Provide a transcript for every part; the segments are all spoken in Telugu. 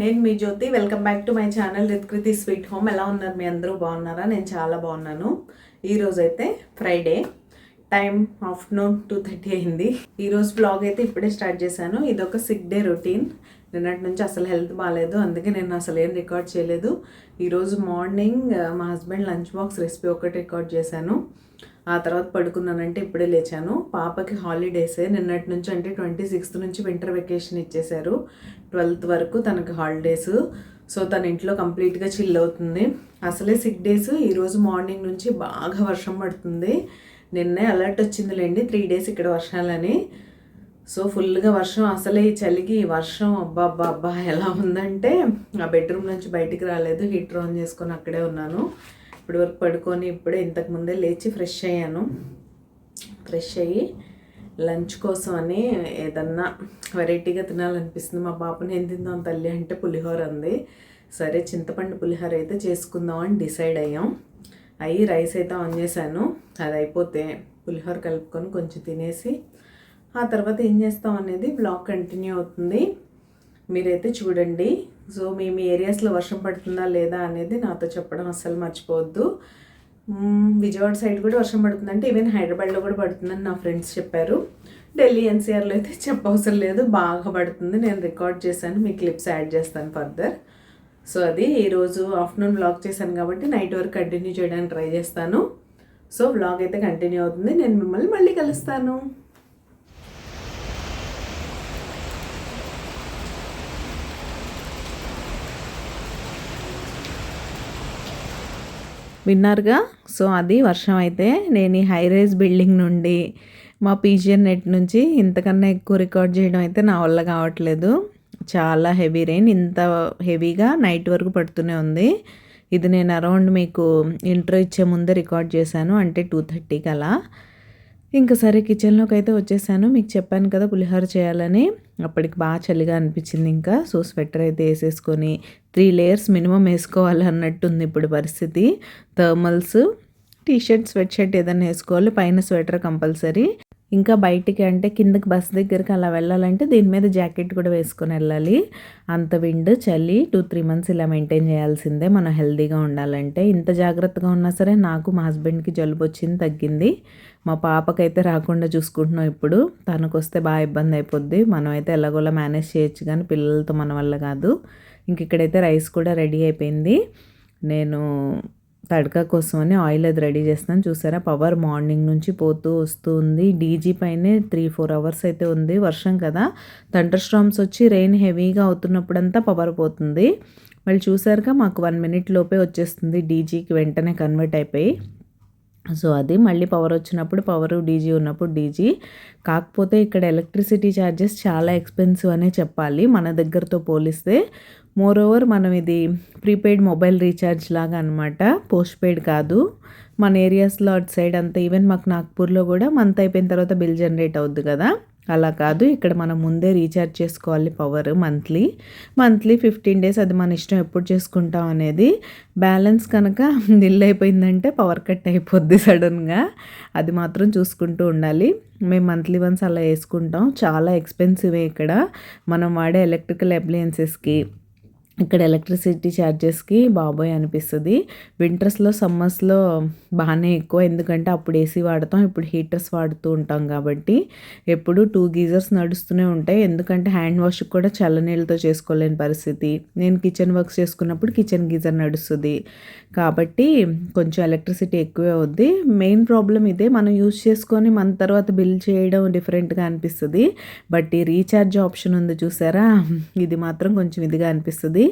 నేను మీ Jyothi. Welcome back to my channel Rithkriti sweet home. ఎలా ఉన్నారు? మీ అందరూ బాగున్నారా? నేను చాలా బాగున్నాను. ఈరోజు అయితే ఫ్రైడే, టైం ఆఫ్టర్నూన్ 2:30 అయింది. ఈరోజు బ్లాగ్ అయితే ఇప్పుడే స్టార్ట్ చేశాను. ఇదొక 6 డే రొటీన్. నిన్నటి నుంచి అసలు హెల్త్ బాగాలేదు, అందుకే నేను అసలు ఏం రికార్డ్ చేయలేదు. ఈరోజు మార్నింగ్ మా హస్బెండ్ లంచ్ బాక్స్ రెసిపీ ఒకటి రికార్డ్ చేశాను. ఆ తర్వాత పడుకున్నానంటే ఇప్పుడే లేచాను. పాపకి హాలిడేసే నిన్నటి నుంచి, అంటే 26th నుంచి వింటర్ వెకేషన్ ఇచ్చేశారు. 12th వరకు తనకి హాలిడేస్. సో తన ఇంట్లో కంప్లీట్గా చిల్ అవుతుంది. అసలే 6 డేస్. ఈరోజు మార్నింగ్ నుంచి బాగా వర్షం పడుతుంది. నిన్నే అలర్ట్ వచ్చిందిలేండి 3 డేస్ ఇక్కడ వర్షాలని. సో ఫుల్గా వర్షం. అసలే ఈ చలికి వర్షం అబ్బా ఎలా ఉందంటే ఆ బెడ్రూమ్ నుంచి బయటికి రాలేదు. హీటర్ ఆన్ చేసుకొని అక్కడే ఉన్నాను. ఇప్పటి వరకు పడుకొని ఇప్పుడే ఇంతకుముందే లేచి ఫ్రెష్ అయ్యాను. ఫ్రెష్ అయ్యి లంచ్ కోసం అని ఏదన్నా వెరైటీగా తినాలనిపిస్తుంది. మా పాపని ఏం తిందాం తల్లి అంటే పులిహోర అంది. సరే చింతపండు పులిహోర అయితే చేసుకుందాం అని డిసైడ్ అయ్యాం. రైస్ అయితే ఆన్ చేశాను. అది అయిపోతే పులిహోర కలుపుకొని కొంచెం తినేసి ఆ తర్వాత ఏం చేస్తాం అనేది బ్లాగ్ కంటిన్యూ అవుతుంది. మీరైతే చూడండి. సో మీ ఏరియాస్లో వర్షం పడుతుందా లేదా అనేది నాతో చెప్పడం అస్సలు మర్చిపోవద్దు. విజయవాడ సైడ్ కూడా వర్షం పడుతుందంటే, ఈవెన్ హైదరాబాద్లో కూడా పడుతుందని నా ఫ్రెండ్స్ చెప్పారు. ఢిల్లీ ఎన్సీఆర్లో అయితే చెప్పవసరం లేదు, బాగా పడుతుంది. నేను రికార్డ్ చేశాను, మీ క్లిప్స్ యాడ్ చేస్తాను ఫర్దర్. సో అది ఈరోజు ఆఫ్టర్నూన్ వ్లాగ్ చేశాను కాబట్టి నైట్ వరకు కంటిన్యూ చేయడానికి ట్రై చేస్తాను. సో వ్లాగ్ అయితే కంటిన్యూ అవుతుంది. నేను మిమ్మల్ని మళ్ళీ కలుస్తాను. విన్నారుగా. సో అది వర్షం అయితే నేను ఈ హైరైజ్ బిల్డింగ్ నుండి మా పీజియన్ నెట్ నుంచి ఇంతకన్నా ఎక్కువ రికార్డ్ చేయడం అయితే నా వల్ల కావట్లేదు. చాలా హెవీ రెయిన్. ఇంత హెవీగా నైట్ వరకు పడుతూనే ఉంది. ఇది నేను అరౌండ్ మీకు ఇంట్రో ఇచ్చే ముందే రికార్డ్ చేశాను, అంటే 2:30కి అలా. ఇంకా సరే కిచెన్లోకి అయితే వచ్చేసాను. మీకు చెప్పాను కదా పులిహోర చేయాలని. అప్పటికి బాగా చలిగా అనిపించింది. ఇంకా సో స్వెటర్ అయితే వేసేసుకొని 3 లేయర్స్ మినిమం వేసుకోవాలి అన్నట్టుంది ఇప్పుడు పరిస్థితి. థర్మల్స్, టీషర్ట్, స్వెట్ షర్ట్ ఏదైనా వేసుకోవాలి, పైన స్వెటర్ కంపల్సరీ. ఇంకా బయటికి అంటే కిందకి బస్ దగ్గరికి అలా వెళ్ళాలంటే దీని మీద జాకెట్ కూడా వేసుకొని వెళ్ళాలి. అంత విండ్, చలి 2-3 మంత్స్ ఇలా మెయింటైన్ చేయాల్సిందే మనం హెల్తీగా ఉండాలంటే. ఇంత జాగ్రత్తగా ఉన్నా సరే నాకు మా హస్బెండ్కి జలుబు వచ్చింది, తగ్గింది. మా పాపకైతే రాకుండా చూసుకుంటున్నాం ఇప్పుడు. తనకు వస్తే బాగా ఇబ్బంది అయిపోద్ది. మనం అయితే ఎలాగోలా మేనేజ్ చేయొచ్చు, కానీ పిల్లలతో మన వల్ల కాదు. ఇంక ఇక్కడైతే రైస్ కూడా రెడీ అయిపోయింది. నేను తడకా కోసం అని ఆయిల్ అది రెడీ చేస్తున్నాను. చూసారా పవర్ మార్నింగ్ నుంచి పోతూ వస్తూ ఉంది. డీజీ పైనే 3-4 అవర్స్ అయితే ఉంది. వర్షం కదా, థండర్ స్టార్మ్స్ వచ్చి రెయిన్ హెవీగా అవుతున్నప్పుడంతా పవర్ పోతుంది. మళ్ళీ చూసారుగా మాకు 1 minute లోపే వచ్చేస్తుంది. డీజీకి వెంటనే కన్వర్ట్ అయిపోయి. సో అది మళ్ళీ పవర్ వచ్చినప్పుడు పవరు, డీజీ ఉన్నప్పుడు డీజీ. కాకపోతే ఇక్కడ ఎలక్ట్రిసిటీ ఛార్జెస్ చాలా ఎక్స్పెన్సివ్ అనే చెప్పాలి మన దగ్గరతో పోలిస్తే. మోరోవర్ మనం ఇది ప్రీపెయిడ్ మొబైల్ రీఛార్జ్ లాగా అనమాట, పోస్ట్ పెయిడ్ కాదు. మన ఏరియాస్లో అటు సైడ్ అంతా, ఈవెన్ మాకు నాగ్పూర్లో కూడా మంత్ అయిపోయిన తర్వాత బిల్ జనరేట్ అవుద్ది కదా, అలా కాదు. ఇక్కడ మనం ముందే రీఛార్జ్ చేసుకోవాలి పవర్ మంత్లీ 15 days. అది మన ఇష్టం ఎప్పుడు చేసుకుంటాం అనేది. బ్యాలెన్స్ కనుక బిల్ అయిపోయిందంటే పవర్ కట్ అయిపోద్ది సడన్గా. అది మాత్రం చూసుకుంటూ ఉండాలి. మేము మంత్లీ వన్స్ అలా వేసుకుంటాం. చాలా ఎక్స్పెన్సివే ఇక్కడ మనం వాడే ఎలక్ట్రికల్ అప్లయన్సెస్కి. ఇక్కడ ఎలక్ట్రిసిటీ ఛార్జెస్కి బాబోయ్ అనిపిస్తుంది. వింటర్స్లో, సమ్మర్స్లో బాగానే ఎక్కువ, ఎందుకంటే అప్పుడు ఏసీ వాడతాం, ఇప్పుడు హీటర్స్ వాడుతూ ఉంటాం కాబట్టి. ఎప్పుడు 2 గీజర్స్ నడుస్తూనే ఉంటాయి. ఎందుకంటే హ్యాండ్ వాష్ కూడా చల్లనీళ్ళతో చేసుకోలేని పరిస్థితి. నేను కిచెన్ వర్క్స్ చేసుకున్నప్పుడు కిచెన్ గీజర్ నడుస్తుంది కాబట్టి కొంచెం ఎలక్ట్రిసిటీ ఎక్కువే అవుద్ది. మెయిన్ ప్రాబ్లం ఇదే, మనం యూజ్ చేసుకొని మన తర్వాత బిల్ చేయడం డిఫరెంట్గా అనిపిస్తుంది. బట్ ఈ రీఛార్జ్ ఆప్షన్ ఉంది చూసారా, ఇది మాత్రం కొంచెం ఇదిగా అనిపిస్తుంది.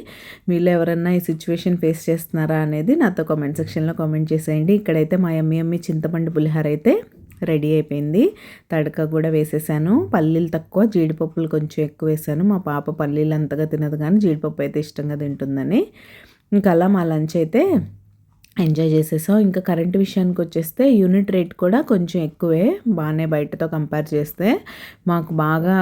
మీలో ఎవరన్నా ఈ సిచ్యువేషన్ ఫేస్ చేస్తున్నారా అనేది నాతో కామెంట్ సెక్షన్లో కామెంట్ చేసేయండి. ఇక్కడైతే మా యమ్మీ చింతపండు పులిహోర అయితే రెడీ అయిపోయింది. తడక కూడా వేసేసాను. పల్లీలు తక్కువ, జీడిపప్పులు కొంచెం ఎక్కువ వేసాను. మా పాప పల్లీలు అంతగా తినదు, కానీ జీడిపప్పు అయితే ఇష్టంగా తింటుందని. ఇంకా అలా మా లంచ్ అయితే ఎంజాయ్ చేసేసాం. ఇంకా కరెంట్ విషయానికి వచ్చేస్తే యూనిట్ రేట్ కూడా కొంచెం ఎక్కువే, బాగానే బయటతో కంపేర్ చేస్తే. మాకు బాగా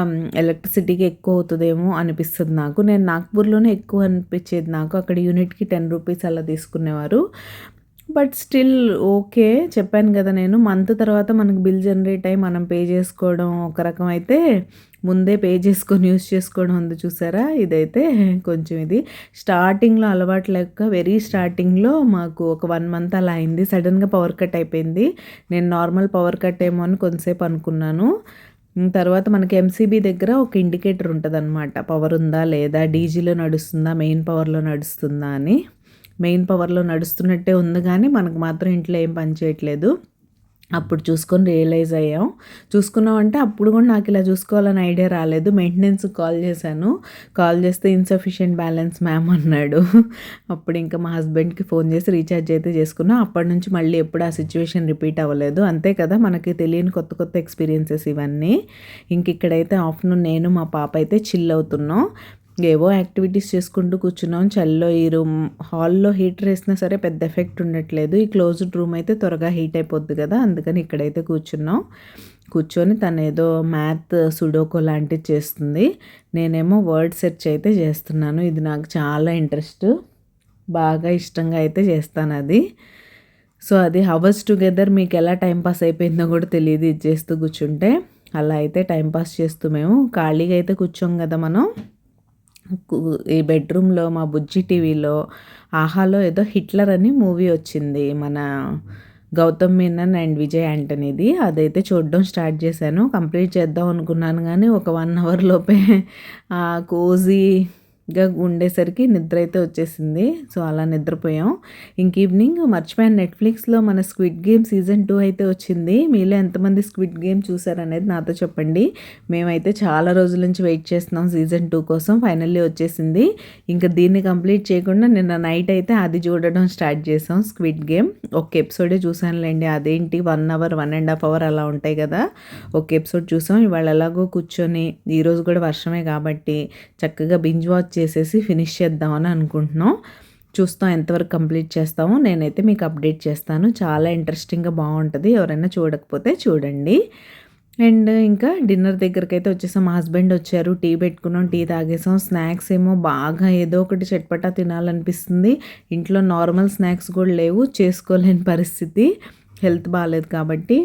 ఎలక్ట్రిసిటీకి ఎక్కువ అవుతుందేమో అనిపిస్తుంది నాకు. నేను నాగ్పూర్లోనే ఎక్కువ అనిపించేది నాకు. అక్కడ యూనిట్కి 10 రూపీస్ అలా తీసుకునేవారు. But still okay. చెప్పాను గదా! నేను మంత్ తర్వాత మనకు బిల్ జనరేట్ అయ్యి మనం పే చేసుకోవడం ఒక రకం అయితే, ముందే పే చేసుకొని యూజ్ చేసుకోవడం ఉంది చూసారా? ఇదైతే కొంచెం ఇది స్టార్టింగ్‌లో అలవాటు లేక వెరీ స్టార్టింగ్‌లో మాకు ఒక 1 మంత్ అలా అయింది. సడెన్‌గా పవర్ కట్ అయిపోయింది. నేను నార్మల్ పవర్ కట్ ఏమో అని కొంతసేపు అనుకున్నాను. తర్వాత మనకి ఎంసీబీ దగ్గర ఒక ఇండికేటర్ ఉంటదనమాట. పవర్ ఉందా? లేదా? డీజీలో నడుస్తుందా? మెయిన్ పవర్‌లో నడుస్తుందా అని. మెయిన్ పవర్‌లో నడుస్తున్నట్టే ఉంది గానీ, మనకు మాత్రం ఇంట్లో ఏం పని చేయట్లేదు. అప్పుడు చూసుకొని రియలైజ్ అయ్యాం. చూసుకున్నాం అంటే అప్పుడు కూడా నాకు ఇలా చూసుకోవాలని ఐడియా రాలేదు. మెయింటెనెన్స్‌కి కాల్ చేశాను. కాల్ చేస్తే ఇన్‌సఫిషియెంట్ బ్యాలెన్స్ మ్యామ్ అన్నాడు. అప్పుడు ఇంకా మా హస్బెండ్‌కి ఫోన్ చేసి రీచార్జ్ అయితే చేసుకున్నాం. అప్పటి నుంచి మళ్ళీ ఎప్పుడు ఆ సిట్యుయేషన్ రిపీట్ అవ్వలేదు. అంతే కదా! మనకి తెలియని కొత్త కొత్త ఎక్స్‌పీరియన్సెస్ ఇవన్నీ. ఇంక ఇక్కడైతే ఆఫ్టర్‌నూన్ నేను మా పాప అయితే చిల్ అవుతున్నాం. ఏవో యాక్టివిటీస్ చేసుకుంటూ కూర్చున్నాం. చలిలో ఈ రూమ్ హాల్‌లో హీటర్ ఏసినా సరే పెద్ద ఎఫెక్ట్ ఉండట్లేదు. ఈ క్లోజ్డ్ రూమ్ అయితే త్వరగా హీట్ అయిపోద్ది కదా! అందుకని ఇక్కడైతే కూర్చున్నాం. కూర్చొని తనేదో మ్యాథ్ సుడోకో లాంటిది చేస్తుంది. నేనేమో వర్డ్ సెర్చ్ అయితే చేస్తున్నాను. ఇది నాకు చాలా ఇంట్రెస్ట్. బాగా ఇష్టంగా అయితే చేస్తానది. సో, అది హవర్స్ టుగెదర్ మీకెలా టైం పాస్ అయిపోయిందో కూడా తెలీదు ఇది చేస్తూ కూర్చుంటే. అలా అయితే టైం పాస్ చేస్తూ మేము ఖాళీగా అయితే కూర్చోం కదా మనం. ఈ బెడ్రూమ్‌లో మా బుజ్జి టీవీలో 'ఆహాలో' ఏదో 'హిట్లర్' అని మూవీ వచ్చింది. మన గౌతమ్ మీనన్ అండ్ విజయ్ యాంటనీది. అదైతే చూడడం స్టార్ట్ చేశాను. కంప్లీట్ చేద్దాం అనుకున్నాను గానీ, ఒక 1 అవర్ లోపే కోజీగా ఉండేసరికి నిద్ర అయితే వచ్చేసింది. సో, అలా నిద్రపోయాం. ఇంక ఈవినింగ్ మర్చిపోయాను, నెట్‌ఫ్లిక్స్‌లో మన 'స్క్విడ్ గేమ్' సీజన్ 2 అయితే వచ్చింది. మీలో ఎంతమంది 'స్క్విడ్ గేమ్' చూసారనేది నాతో చెప్పండి. మేమైతే చాలా రోజుల నుంచి వెయిట్ చేస్తున్నాం సీజన్ 2 కోసం. ఫైనల్లీ వచ్చేసింది. ఇంక దీన్ని కంప్లీట్ చేయకుండా నిన్న నైట్ అయితే అది చూడడం స్టార్ట్ చేసాం 'స్క్విడ్ గేమ్'. ఒక ఎపిసోడే చూసానులేండి. అదేంటి 1 అవర్, 1½ అవర్ అలా ఉంటాయి కదా! ఒక ఎపిసోడ్ చూసాం. ఇవాళ ఎలాగో కూర్చొని ఈరోజు కూడా వర్షమే కాబట్టి చక్కగా బింజ్ వాచ్ చేసేసి ఫినిష్ చేద్దామని అనుకుంటున్నాం. చూస్తాం ఎంతవరకు కంప్లీట్ చేస్తామో. నేనైతే మీకు అప్డేట్ చేస్తాను. చాలా ఇంట్రెస్టింగ్‌గా బాగుంటుంది. ఎవరైనా చూడకపోతే చూడండి. అండ్ ఇంకా డిన్నర్ దగ్గరకైతే వచ్చేసాం. మా హస్బెండ్ వచ్చారు. టీ పెట్టుకున్నాం. టీ తాగేసాం. స్నాక్స్ ఏమో బాగా ఏదో ఒకటి చట్పటా తినాలనిపిస్తుంది. ఇంట్లో నార్మల్ స్నాక్స్ కూడా లేవు. చేసుకోలేని పరిస్థితి. హెల్త్ బాలేదు కాబట్టి.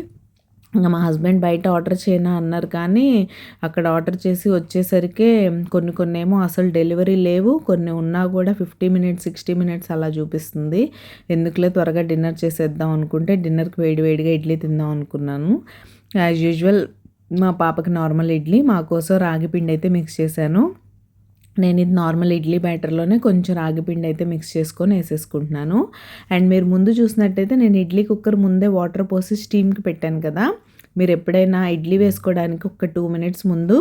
ఇంక మా హస్బెండ్ బయట ఆర్డర్ చేయనా అన్నారు కానీ, అక్కడ ఆర్డర్ చేసి వచ్చేసరికే కొన్నేమో అసలు డెలివరీ లేవు. కొన్ని ఉన్నా కూడా 50 మినిట్స్, 60 మినిట్స్ అలా చూపిస్తుంది. ఎందుకులే త్వరగా డిన్నర్ చేసేద్దాం అనుకుంటే, డిన్నర్‌కి వేడివేడిగా ఇడ్లీ తిందాం అనుకున్నాను. యాజ్ యూజువల్ మా పాపకి నార్మల్ ఇడ్లీ, మా కోసం రాగి పిండి అయితే మిక్స్ చేశాను. నేను ఇది నార్మల్ ఇడ్లీ బ్యాటర్‌లోనే కొంచెం రాగి పిండి అయితే మిక్స్ చేసుకొని ఏసేసుకుంటున్నాను. అండ్ మీరు ముందు చూసినట్టయితే నేను ఇడ్లీ కుక్కర్ ముందే వాటర్ పోసి స్టీమ్‌కి పెట్టాను కదా! మీరు ఎప్పుడైనా ఇడ్లీ వేసుకోవడానికి ఒక 2 మినిట్స్ ముందు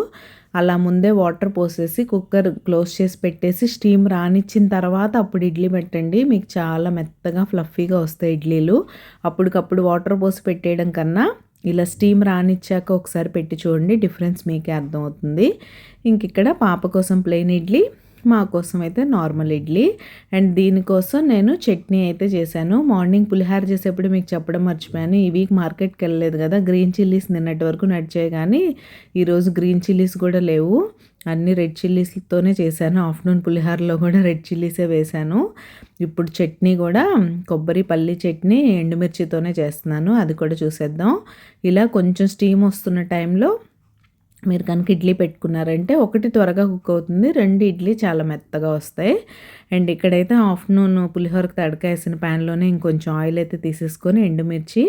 అలా ముందే వాటర్ పోసేసి కుక్కర్ క్లోజ్ చేసి పెట్టేసి స్టీమ్ రానిచ్చిన తర్వాత అప్పుడు ఇడ్లీ పెట్టండి. మీకు చాలా మెత్తగా ఫ్లఫీగా వస్తాయి ఇడ్లీలు. అప్పటికప్పుడు వాటర్ పోసి పెట్టేయడం కన్నా ఇలా స్టీమ్ రానిచ్చాక ఒకసారి పెట్టి చూడండి, డిఫరెన్స్ మీకే అర్థమవుతుంది. ఇంక ఇక్కడ పాప కోసం ప్లెయిన్ ఇడ్లీ, మా కోసం అయితే నార్మల్ ఇడ్లీ. అండ్ దీనికోసం నేను చట్నీ అయితే చేశాను. మార్నింగ్ పులిహార చేసేప్పుడు మీకు చెప్పడం మర్చిపోయాను. ఈ వీక్ మార్కెట్కి వెళ్ళలేదు కదా, గ్రీన్ చిల్లీస్ నిన్నటి వరకు నడిచాయి కానీ ఈరోజు గ్రీన్ చిల్లీస్ కూడా లేవు. అన్నీ రెడ్ చిల్లీస్‌తోనే చేశాను. ఆఫ్టర్నూన్ పులిహారలో కూడా రెడ్ చిల్లీసే వేశాను. ఇప్పుడు చట్నీ కూడా కొబ్బరి పల్లి చట్నీ ఎండుమిర్చితోనే చేస్తున్నాను. అది కూడా చూసేద్దాం. ఇలా కొంచెం స్టీమ్ వస్తున్న టైంలో మీరు కనుక ఇడ్లీ పెట్టుకున్నారంటే ఒకటి త్వరగా కుక్ అవుతుంది. 2 ఇడ్లీ చాలా మెత్తగా వస్తాయి. అండ్ ఇక్కడైతే ఆఫ్టర్నూన్ పులిహోరకి తడక వేసిన ప్యాన్లోనే ఇంకొంచెం ఆయిల్ అయితే తీసేసుకొని ఎండుమిర్చి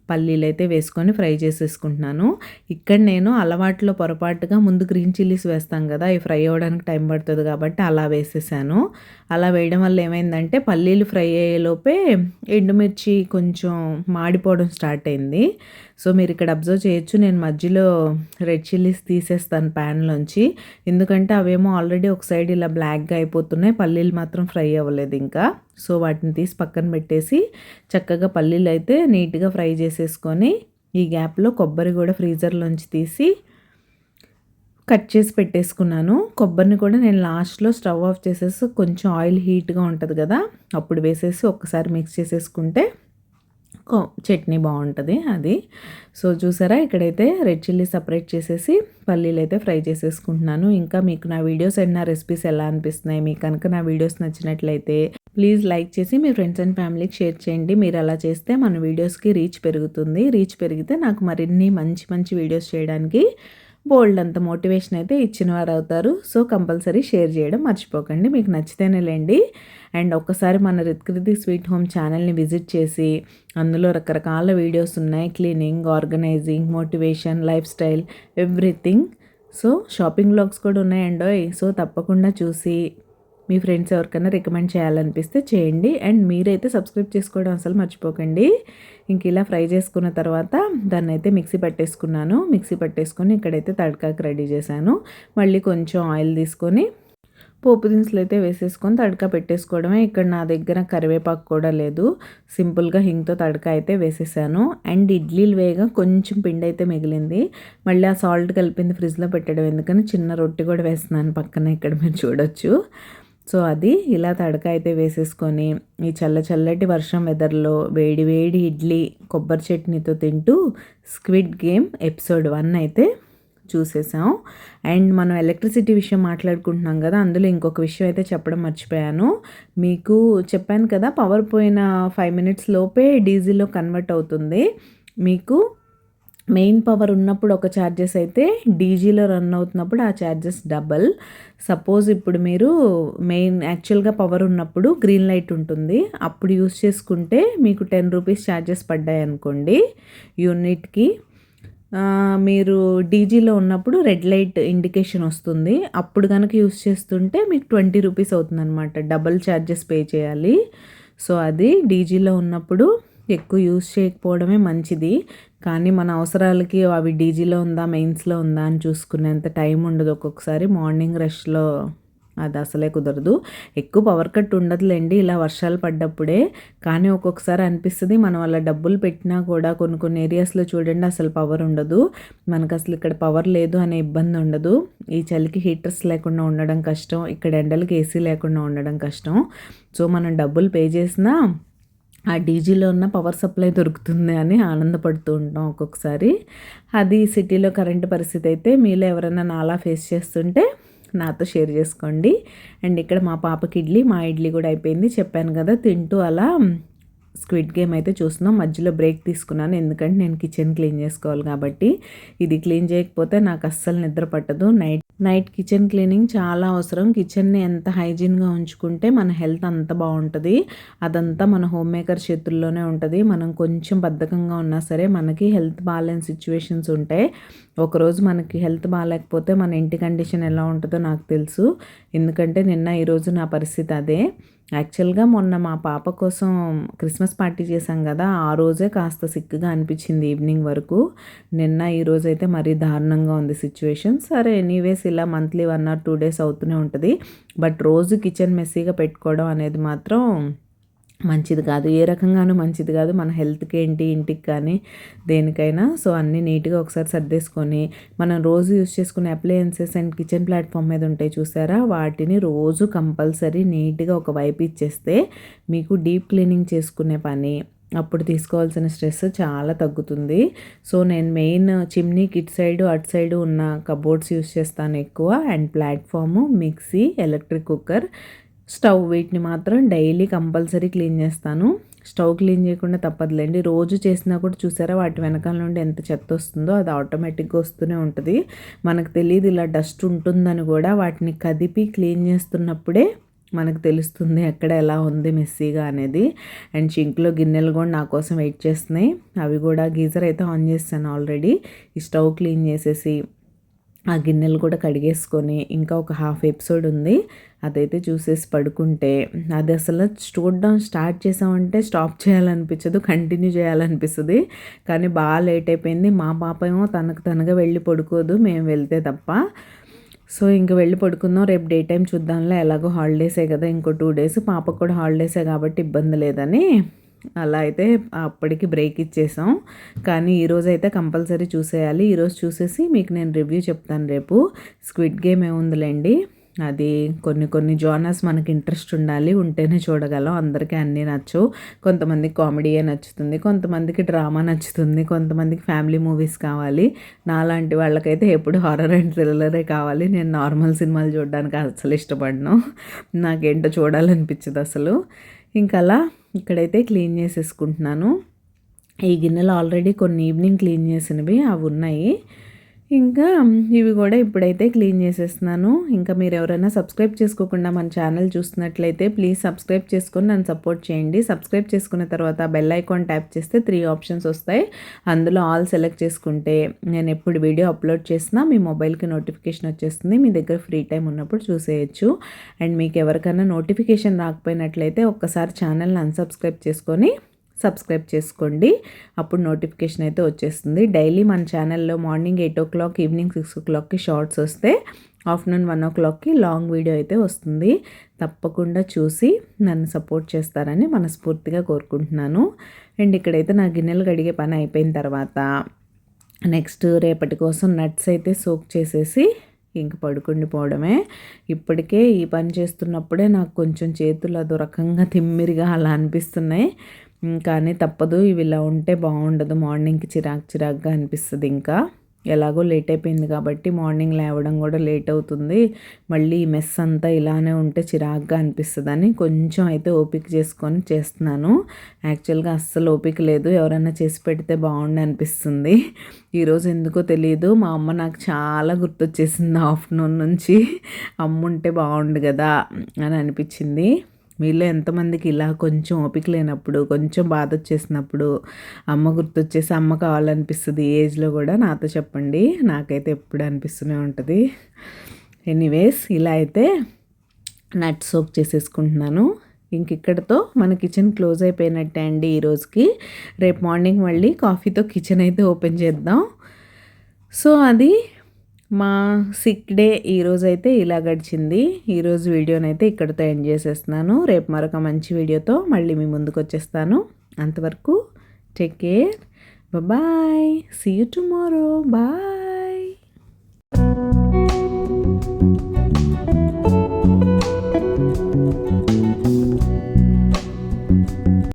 పల్లీలు అయితే వేసుకొని ఫ్రై చేసేసుకుంటున్నాను. ఇక్కడ నేను అలవాట్లో పొరపాటుగా ముందు గ్రీన్ చిల్లీస్ వేస్తాం కదా, అవి ఫ్రై అవ్వడానికి టైం పడుతుంది కాబట్టి అలా వేసేసాను. అలా వేయడం వల్ల ఏమైందంటే పల్లీలు ఫ్రై అయ్యేలోపే ఎండుమిర్చి కొంచెం మాడిపోవడం స్టార్ట్ అయింది. సో మీరు ఇక్కడ అబ్జర్వ్ చేయొచ్చు, నేను మధ్యలో రెడ్ చిల్లీస్ తీసేస్తాను ప్యాన్లోంచి. ఎందుకంటే అవేమో ఆల్రెడీ ఒక సైడ్ ఇలా బ్లాక్గా అయిపోతున్నాయి, పల్లీలు మాత్రం ఫ్రై అవ్వలేదు ఇంకా. సో వాటిని తీసి పక్కన పెట్టేసి చక్కగా పల్లీలు అయితే నీట్గా ఫ్రై చేసేసుకొని ఈ గ్యాప్లో కొబ్బరి కూడా ఫ్రీజర్లోంచి తీసి కట్ చేసి పెట్టేసుకున్నాను. కొబ్బరిని కూడా నేను లాస్ట్లో స్టవ్ ఆఫ్ చేసేసి కొంచెం ఆయిల్ హీట్గా ఉంటుంది కదా, అప్పుడు వేసేసి ఒక్కసారి మిక్స్ చేసేసుకుంటే చట్నీ బాగుంటుంది అది. సో చూసారా, ఇక్కడైతే రెడ్ చిల్లీ సపరేట్ చేసేసి పల్లీలు అయితే ఫ్రై చేసేసుకుంటున్నాను. ఇంకా మీకు నా వీడియోస్ అండ్ నా రెసిపీస్ ఎలా అనిపిస్తున్నాయి, మీకు కనుక నా వీడియోస్ నచ్చినట్లయితే ప్లీజ్ లైక్ చేసి మీ ఫ్రెండ్స్ అండ్ ఫ్యామిలీకి షేర్ చేయండి. మీరు అలా చేస్తే మన వీడియోస్కి రీచ్ పెరుగుతుంది. రీచ్ పెరిగితే నాకు మరిన్ని మంచి మంచి వీడియోస్ చేయడానికి బోల్డ్ అంత మోటివేషన్ అయితే ఇచ్చిన వారు అవుతారు. సో కంపల్సరీ షేర్ చేయడం మర్చిపోకండి. మీకు నచ్చితేనే లేండి. అండ్ ఒక్కసారి మన రిత్కృతి స్వీట్ హోమ్ ఛానల్ని విజిట్ చేసి అందులో రకరకాల వీడియోస్ ఉన్నాయి. Cleaning, organizing, motivation, life style, everything. So shopping vlogs కూడా ఉన్నాయండోయ్. సో తప్పకుండా చూసి మీ ఫ్రెండ్స్ ఎవరికైనా రికమెండ్ చేయాలనిపిస్తే చేయండి. అండ్ మీరైతే సబ్స్క్రైబ్ చేసుకోవడం అసలు మర్చిపోకండి. ఇంక ఇలా ఫ్రై చేసుకున్న తర్వాత దాన్ని అయితే మిక్సీ పట్టేసుకున్నాను. మిక్సీ పట్టేసుకొని ఇక్కడైతే తడకాకి రెడీ చేశాను. మళ్ళీ కొంచెం ఆయిల్ తీసుకొని పోపు దినుసులు అయితే వేసేసుకొని తడక పెట్టేసుకోవడమే. ఇక్కడ నా దగ్గర కరివేపాకు కూడా లేదు. సింపుల్గా హింగ్తో తడక అయితే వేసేసాను. అండ్ ఇడ్లీలు వేయగా కొంచెం పిండి అయితే మిగిలింది. మళ్ళీ ఆ సాల్ట్ కలిపింది ఫ్రిడ్జ్లో పెట్టడం ఎందుకని చిన్న రొట్టె కూడా వేస్తున్నాను పక్కన, ఇక్కడ మీరు చూడొచ్చు. సో అది ఇలా తడక అయితే వేసేసుకొని ఈ చల్లటి వర్షం వెదర్లో వేడి వేడి ఇడ్లీ కొబ్బరి చట్నీతో తింటూ స్క్విడ్ గేమ్ ఎపిసోడ్ 1 అయితే చూసేసాం. అండ్ మనం ఎలక్ట్రిసిటీ విషయం మాట్లాడుకుంటున్నాం కదా, అందులో ఇంకొక విషయం అయితే చెప్పడం మర్చిపోయాను. మీకు చెప్పాను కదా, పవర్ పోయిన 5 మినిట్స్ లోపే డీజిల్లో కన్వర్ట్ అవుతుంది. మీకు మెయిన్ పవర్ ఉన్నప్పుడు ఒక ఛార్జెస్ అయితే డీజీలో రన్ అవుతున్నప్పుడు ఆ ఛార్జెస్ డబల్. సపోజ్ ఇప్పుడు మీరు యాక్చువల్గా పవర్ ఉన్నప్పుడు గ్రీన్ లైట్ ఉంటుంది, అప్పుడు యూస్ చేసుకుంటే మీకు 10 రూపీస్ ఛార్జెస్ పడ్డాయి అనుకోండి యూనిట్కి. మీరు డీజీలో ఉన్నప్పుడు రెడ్ లైట్ ఇండికేషన్ వస్తుంది, అప్పుడు కనుక యూస్ చేస్తుంటే మీకు 20 రూపీస్ అవుతుంది అనమాట. డబల్ ఛార్జెస్ పే చేయాలి. సో అది డీజీలో ఉన్నప్పుడు ఎక్కువ యూస్ చేయకపోవడమే మంచిది. కానీ మన అవసరాలకి అవి డీజీలో ఉందా మెయిన్స్లో ఉందా అని చూసుకునేంత టైం ఉండదు ఒక్కొక్కసారి. మార్నింగ్ రష్లో అది అసలే కుదరదు. ఎక్కువ పవర్ కట్ ఉండదులేండి ఇలా వర్షాలు పడ్డప్పుడే. కానీ ఒక్కొక్కసారి అనిపిస్తుంది మనం అలా డబ్బులు పెట్టినా కూడా కొన్ని ఏరియాస్లో చూడండి అసలు పవర్ ఉండదు. మనకు అసలు ఇక్కడ పవర్ లేదు అనే ఇబ్బంది ఉండదు. ఈ చలికి హీటర్స్ లేకుండా ఉండడం కష్టం, ఇక్కడ ఎండలకి ఏసీ లేకుండా ఉండడం కష్టం. సో మనం డబ్బులు పే చేసినా ఆ డీజీలో ఉన్న పవర్ సప్లై దొరుకుతుంది అని ఆనందపడుతూ ఉంటాం ఒక్కొక్కసారి. అది సిటీలో కరెంటు పరిస్థితి అయితే మీలో ఎవరైనా నాలా ఫేస్ చేస్తుంటే నాతో షేర్ చేసుకోండి. అండ్ ఇక్కడ మా పాపకి మా ఇడ్లీ కూడా అయిపోయింది. చెప్పాను కదా, తింటూ అలా స్క్విడ్ గేమ్ అయితే చూస్తున్నాం. మధ్యలో బ్రేక్ తీసుకున్నాను ఎందుకంటే నేను కిచెన్ క్లీన్ చేసుకోవాలి కాబట్టి. ఇది క్లీన్ చేయకపోతే నాకు అస్సలు నిద్ర పట్టదు. నైట్ కిచెన్ క్లీనింగ్ చాలా అవసరం. కిచెన్ని ఎంత హైజీన్గా ఉంచుకుంటే మన హెల్త్ అంత బాగుంటుంది. అదంతా మన హోమ్ మేకర్ చేతుల్లోనే ఉంటుంది. మనం కొంచెం బద్ధకంగా ఉన్నా సరే మనకి హెల్త్ బాగాలేని సిచ్యువేషన్స్ ఉంటాయి. ఒకరోజు మనకి హెల్త్ బాగాలేకపోతే మన ఇంటి కండిషన్ ఎలా ఉంటుందో నాకు తెలుసు. ఎందుకంటే ఈరోజు నా పరిస్థితి అదే. యాక్చువల్గా మొన్న మా పాప కోసం క్రిస్మస్ పార్టీ చేశాం కదా, ఆ రోజే కాస్త సిక్గా అనిపించింది ఈవినింగ్ వరకు. ఈరోజు అయితే మరీ దారుణంగా ఉంది సిచ్యువేషన్. సరే ఎనీవేస్ ఇలా మంత్లీ 1 or 2 days అవుతూనే ఉంటుంది. బట్ రోజు కిచెన్ మెస్సీగా పెట్టుకోవడం అనేది మాత్రం మంచిది కాదు. ఏ రకంగానూ మంచిది కాదు మన హెల్త్కి ఏంటి, ఇంటికి కానీ దేనికైనా. సో అన్నీ నీట్గా ఒకసారి సర్దేసుకొని మనం రోజు యూస్ చేసుకునే అప్లయన్సెస్ అండ్ కిచెన్ ప్లాట్ఫామ్ మీద ఉంటాయి చూసారా, వాటిని రోజు కంపల్సరీ నీట్గా ఒక వైపు ఇచ్చేస్తే మీకు డీప్ క్లీనింగ్ చేసుకునే పని అప్పుడు తీసుకోవాల్సిన స్ట్రెస్ చాలా తగ్గుతుంది. సో నేను మెయిన్ చిమ్నీకి ఇటు సైడు అటు సైడు ఉన్న కబోర్డ్స్ యూస్ చేస్తాను ఎక్కువ. And platform, mixie, electric cooker, stove, వీటిని మాత్రం డైలీ కంపల్సరీ క్లీన్ చేస్తాను. స్టవ్ క్లీన్ చేయకుండా తప్పదులేండి. రోజు చేసినా కూడా చూసారా వాటి వెనకాల నుండి ఎంత చెత్త వస్తుందో, అది ఆటోమేటిక్గా వస్తూనే ఉంటుంది. మనకు తెలియదు ఇలా డస్ట్ ఉంటుందని కూడా. వాటిని కదిపి క్లీన్ చేస్తున్నప్పుడే మనకు తెలుస్తుంది ఎక్కడ ఎలా ఉంది మెస్సీగా అనేది. అండ్ సింక్లో గిన్నెలు కూడా నా కోసం వెయిట్ చేస్తున్నాయి. అవి కూడా గీజర్ అయితే ఆన్ చేస్తాను ఆల్రెడీ. ఈ స్టవ్ క్లీన్ చేసేసి ఆ గిన్నెలు కూడా కడిగేసుకొని ఇంకా ఒక హాఫ్ ఎపిసోడ్ ఉంది, అదైతే చూసేసి పడుకుంటే అది అసలు చూడడం స్టార్ట్ చేసామంటే స్టాప్ చేయాలనిపించదు, కంటిన్యూ చేయాలనిపిస్తుంది. కానీ బాగా లేట్ అయిపోయింది. మా పాప ఏమో తనగా వెళ్ళి పడుకోదు మేము వెళ్తే తప్ప. సో ఇంక వెళ్ళి పడుకుందాం, రేపు డే టైం చూద్దాంలే, ఎలాగో హాలిడేసే కదా, ఇంకో 2 days పాపకు కూడా హాలిడేసే కాబట్టి ఇబ్బంది లేదని అలా అయితే అప్పటికి బ్రేక్ ఇచ్చేసాం. కానీ ఈరోజు అయితే కంపల్సరీ చూసేయాలి. ఈరోజు చూసేసి మీకు నేను రివ్యూ చెప్తాను రేపు. స్క్విడ్ గేమ్ ఏముందిలేండి, అది కొన్ని జోనర్స్ మనకి ఇంట్రెస్ట్ ఉండాలి, ఉంటేనే చూడగలం. అందరికీ అన్నీ నచ్చవు. కొంతమందికి కామెడీయే నచ్చుతుంది, కొంతమందికి డ్రామా నచ్చుతుంది, కొంతమందికి ఫ్యామిలీ మూవీస్ కావాలి. నాలాంటి వాళ్ళకైతే ఎప్పుడు హారర్ అండ్ థ్రిల్లరే కావాలి. నేను నార్మల్ సినిమాలు చూడడానికి అసలు ఇష్టపడను. నాకేంటో చూడాలనిపించదు అసలు. ఇంకా అలా ఇక్కడైతే క్లీన్ చేసేసుకుంటున్నాను. ఈ గిన్నెలు ఆల్రెడీ కొన్ని ఈవినింగ్ క్లీన్ చేసినవి అవి ఉన్నాయి. ఇంకా ఇవి కూడా ఇప్పుడైతే క్లీన్ చేసేస్తున్నాను. ఇంకా మీరు ఎవరైనా సబ్స్క్రైబ్ చేసుకోకుండా మన ఛానల్ చూస్తున్నట్లయితే ప్లీజ్ సబ్స్క్రైబ్ చేసుకొని నన్ను సపోర్ట్ చేయండి. సబ్స్క్రైబ్ చేసుకున్న తర్వాత బెల్ ఐకాన్ ట్యాప్ చేస్తే 3 ఆప్షన్స్ వస్తాయి. అందులో ఆల్ సెలెక్ట్ చేసుకుంటే నేను ఎప్పుడు వీడియో అప్లోడ్ చేసినా మీ మొబైల్కి నోటిఫికేషన్ వచ్చేస్తుంది. మీ దగ్గర ఫ్రీ టైం ఉన్నప్పుడు చూసేయచ్చు. అండ్ మీకు ఎవరికైనా నోటిఫికేషన్ రాకపోయినట్లయితే ఒక్కసారి ఛానల్ని అన్సబ్స్క్రైబ్ చేసుకొని సబ్స్క్రైబ్ చేసుకోండి. అప్పుడు నోటిఫికేషన్ అయితే వచ్చేస్తుంది. డైలీ మన ఛానల్లో మార్నింగ్ 8 o'clock, ఈవినింగ్ 6 o'clockకి షార్ట్స్ వస్తే ఆఫ్టర్నూన్ 1 o'clockకి లాంగ్ వీడియో అయితే వస్తుంది. తప్పకుండా చూసి నన్ను సపోర్ట్ చేస్తారని మనస్ఫూర్తిగా కోరుకుంటున్నాను. అండ్ ఇక్కడైతే నా గిన్నెలు కడిగే పని అయిపోయిన తర్వాత నెక్స్ట్ రేపటి కోసం నట్స్ అయితే సోక్ చేసేసి ఇంక పడుకుండిపోవడమే. ఇప్పటికే ఈ పని చేస్తున్నప్పుడే నాకు కొంచెం చేతులు అదో రకంగా తిమ్మిరిగా అలా అనిపిస్తున్నాయి. కానీ తప్పదు, ఇవి ఇలా ఉంటే బాగుండదు. మార్నింగ్కి చిరాకుగా అనిపిస్తుంది. ఇంకా ఎలాగో లేట్ అయిపోయింది కాబట్టి మార్నింగ్ లేవడం కూడా లేట్ అవుతుంది. మళ్ళీ ఈ మెస్ అంతా ఇలానే ఉంటే చిరాకుగా అనిపిస్తుందని కొంచెం అయితే ఓపిక చేసుకొని చేస్తున్నాను. యాక్చువల్గా అస్సలు ఓపిక లేదు, ఎవరైనా చేసి పెడితే బాగుండు అనిపిస్తుంది. ఈరోజు ఎందుకో తెలియదు, మా అమ్మ నాకు చాలా గుర్తొచ్చేసింది. ఆఫ్టర్నూన్ నుంచి అమ్మ ఉంటే బాగుండు కదా అని అనిపించింది. మీలో ఎంతమందికి ఇలా కొంచెం ఓపిక లేనప్పుడు, కొంచెం బాధ వచ్చేసినప్పుడు అమ్మ గుర్తొచ్చేసి అమ్మ కావాలనిపిస్తుంది ఈ ఏజ్లో కూడా నాతో చెప్పండి. నాకైతే ఎప్పుడు అనిపిస్తూనే ఉంటుంది. ఎనీవేస్ ఇలా అయితే నట్ సోక్ చేసేసుకుంటున్నాను. ఇంక ఇక్కడతో మన కిచెన్ క్లోజ్ అయిపోయినట్టే అండి ఈ రోజుకి. రేపు మార్నింగ్ మళ్ళీ కాఫీతో కిచెన్ అయితే ఓపెన్ చేద్దాం. సో అది మా సిక్ డే ఈరోజైతే ఇలా గడిచింది. ఈరోజు వీడియోనైతే ఇక్కడితో ఎండ్ చేసేస్తున్నాను. రేపు మరొక మంచి వీడియోతో మళ్ళీ మీ ముందుకు వచ్చేస్తాను. అంతవరకు take care, bye, see you tomorrow, bye.